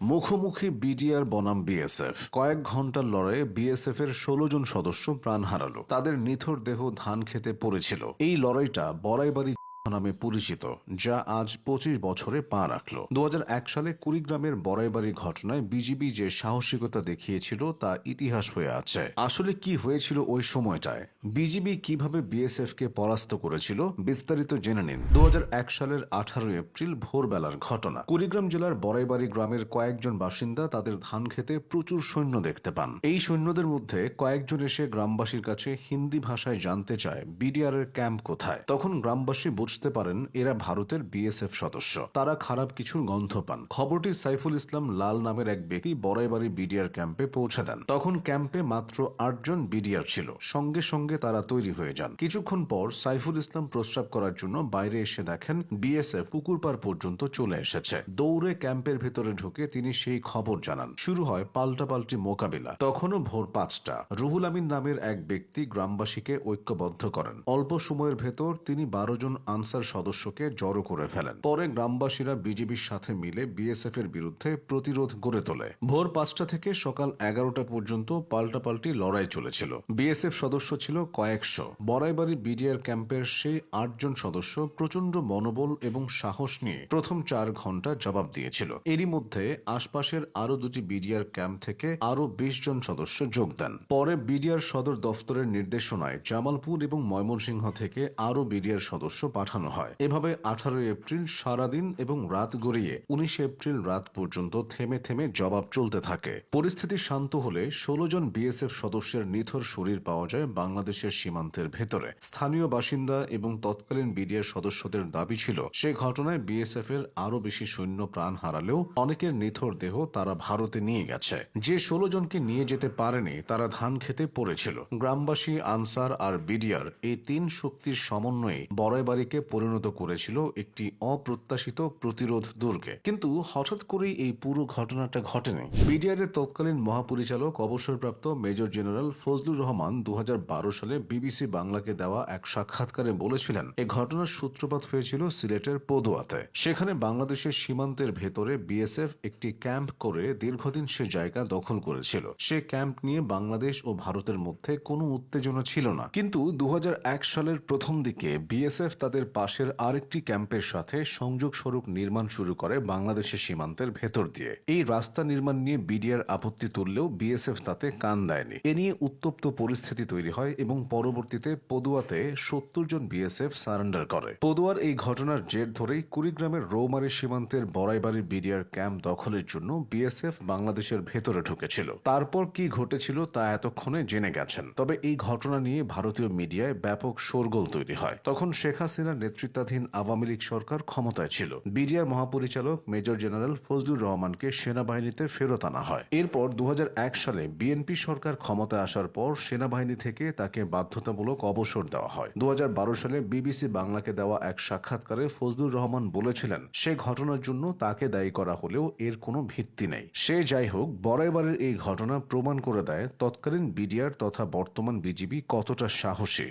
মুখোমুখি বিডিআর বনাম বিএসএফ। কয়েক ঘন্টার লড়াইয়ে বিএসএফ এর ১৬ জন সদস্য প্রাণ হারালো। তাদের নিথর দেহ ধান খেতে পড়েছিল। এই লড়াইটা বড়াইবাড়ি নামে পরিচিত, যা আজ ২৫ বছরে পা রাখল। ২০০১ সালে কুড়িগ্রামের বড়াইবাড়ি ঘটনায় বিজিবি যে সাহসিকতা দেখিয়েছিল তা ইতিহাস হয়ে আছে। আসলে কি হয়েছিল ওই সময়টায়, বিজিবি কিভাবে বিএসএফ কে পরাস্ত করেছিল, বিস্তারিত জেনে নিন। ২০০১ সালের ১৮ এপ্রিল ভোরবেলার ঘটনা। কুড়িগ্রাম জেলার বড়াইবাড়ি গ্রামের কয়েকজন বাসিন্দা তাদের ধান খেতে প্রচুর সৈন্য দেখতে পান। এই সৈন্যদের মধ্যে কয়েকজন এসে গ্রামবাসীর কাছে হিন্দি ভাষায় জানতে চায় বিডিআর এর ক্যাম্প কোথায়। তখন গ্রামবাসী বুঝতে পারেন এরা ভারতের বিএসএফ সদস্য। তারা খারাপ কিছুর গন্ধ পান। খবরটি সাইফুল ইসলাম লাল নামের এক ব্যক্তি বড়াইবাড়ি বিডিআর ক্যাম্পে পৌঁছে দেন। তখন ক্যাম্পে মাত্র ৮ জন বিডিআর ছিল। সঙ্গে সঙ্গে তারা তৈরি হয়ে যান। কিছুক্ষণ পর সাইফুল ইসলাম প্রস্রাব করার জন্য বাইরে এসে দেখেন বিএসএফ পুকুরপাড় পর্যন্ত চলে এসেছে। দৌড়ে ক্যাম্পের ভেতরে ঢুকে তিনি সেই খবর জানান। শুরু হয় পাল্টাপাল্টি মোকাবিলা। তখনও ভোর ৫টা। রুহুল আমিন নামের এক ব্যক্তি গ্রামবাসীকে ঐক্যবদ্ধ করেন। অল্প সময়ের ভেতর তিনি ১২ জন আনসার সদস্যকে জড়ো করে ফেলেন। পরে গ্রামবাসীরা বিজেপির সাথে মিলে বিএসএফ এর বিরুদ্ধে প্রতিরোধ গড়ে তোলে। ভোর ৫টা থেকে সকাল ১১টা পর্যন্ত পাল্টাপাল্টি লড়াই চলেছিল। বিএসএফ সদস্য ছিল কয়েকশো। বড়াইবাড়ি বিডিআর ক্যাম্পের সেই ৮ জন সদস্য প্রচন্ড মনোবল এবং সাহস নিয়ে প্রথম ৪ ঘন্টা জবাব দিয়েছিল। এরই মধ্যে আশপাশের আরো দুটি বিডিআর ক্যাম্প থেকে আরো ২০ জন সদস্য যোগ দেন। পরে বিডিআর সদর দফতরের নির্দেশনায় জামালপুর এবং ময়মনসিংহ থেকে আরো বিডিআর সদস্য পাঠানো হয়। এভাবে ১৮ এপ্রিল সারাদিন এবং রাত গড়িয়ে ১৯ এপ্রিল রাত পর্যন্ত থেমে থেমে জবাব চলতে থাকে। পরিস্থিতি শান্ত হলে ১৬ জন বিএসএফ সদস্যের নিথর শরীর পাওয়া যায় বাংলাদেশের সীমান্তের ভেতরে। স্থানীয় বাসিন্দা এবং তৎকালীন বিডিআর সদস্যদের দাবি ছিল সে ঘটনায় বিএসএফ এর আরো বেশি সৈন্য প্রাণ হারালেও অনেকের নিথর দেহ তারা ভারতে নিয়ে গেছে। যে ১৬ জনকে নিয়ে যেতে পারেনি তারা ধান খেতে পড়েছিল। গ্রামবাসী, আনসার আর বিডিআর এই ৩ শক্তির সমন্বয়ে বড়াইবাড়িকে পরিণত করেছিল একটি অপ্রত্যাশিত প্রতিরোধ দুর্গে। কিন্তু হঠাৎ করেই এই পুরো ঘটনাটা ঘটেনি। বিডিআর এর তৎকালীন মহাপরিচালক অবসরপ্রাপ্ত মেজর জেনারেল ফজলুর রহমান ২০১২ সালে বিবিসি বাংলাকে দেওয়া এক সাক্ষাৎকারে বলেছিলেন এ ঘটনার সূত্রপাত হয়েছিল সিলেটের পদুয়াতে। সেখানে বাংলাদেশের সীমান্তের ভেতরে বিএসএফ একটি ক্যাম্প করে দীর্ঘদিন সে জায়গা দখল করেছিল। সে ক্যাম্প নিয়ে বাংলাদেশ ও ভারতের মধ্যে কোনো উত্তেজনা ছিল না। কিন্তু ২০০১ সালের প্রথম দিকে বিএসএফ তাদের পাশের আরেকটি ক্যাম্পের সাথে সংযোগ সড়ক নির্মাণ শুরু করে বাংলাদেশের সীমান্তের ভেতর দিয়ে। এই রাস্তা নির্মাণ নিয়ে বিডিআর আপত্তি তুললেও বিএসএফ তাতে কান দেয়নি। এ নিয়ে উত্তপ্ত পরিস্থিতি তৈরি হয় এবং পরবর্তীতে পদুয়াতে ৭০ জন বিএসএফ সারেন্ডার করে। পদুয়ার এই ঘটনার জের ধরেই কুড়িগ্রামের রৌমারী সীমান্তের বড়াইবাড়ি বিডিআর ক্যাম্প দখলের জন্য বিএসএফ বাংলাদেশের ভেতরে ঢুকেছিল। তারপর কি ঘটেছিল তা এতক্ষণে জেনে গেছেন। তবে এই ঘটনা নিয়ে ভারতীয় মিডিয়ায় ব্যাপক শোরগোল তৈরি হয়। তখন শেখ হাসিনার নেতৃত্বাধীন আওয়ামী লীগ সরকার ক্ষমতায় ছিল। বিডিআর মহাপরিচালক মেজর জেনারেল ফজলুর রহমানকে সেনাবাহিনীতে ফেরত আনা হয়। এরপর ২০০১ সালে বিএনপি সরকার ক্ষমতায় আসার পর সেনাবাহিনী থেকে তাকে বাধ্যতামূলক অবসর দেওয়া হয়। ২০১২ সালে বিবিসি বাংলাকে দেওয়া এক সাক্ষাৎকারে ফজলুর রহমান বলেছিলেন সে ঘটনার জন্য তাকে দায়ী করা হলেও এর কোনো ভিত্তি নেই। সে যাই হোক, বড়াইবাড়ির এই ঘটনা প্রমাণ করে দেয় তৎকালীন বিডিআর তথা বর্তমান বিজিবি কতটা সাহসী।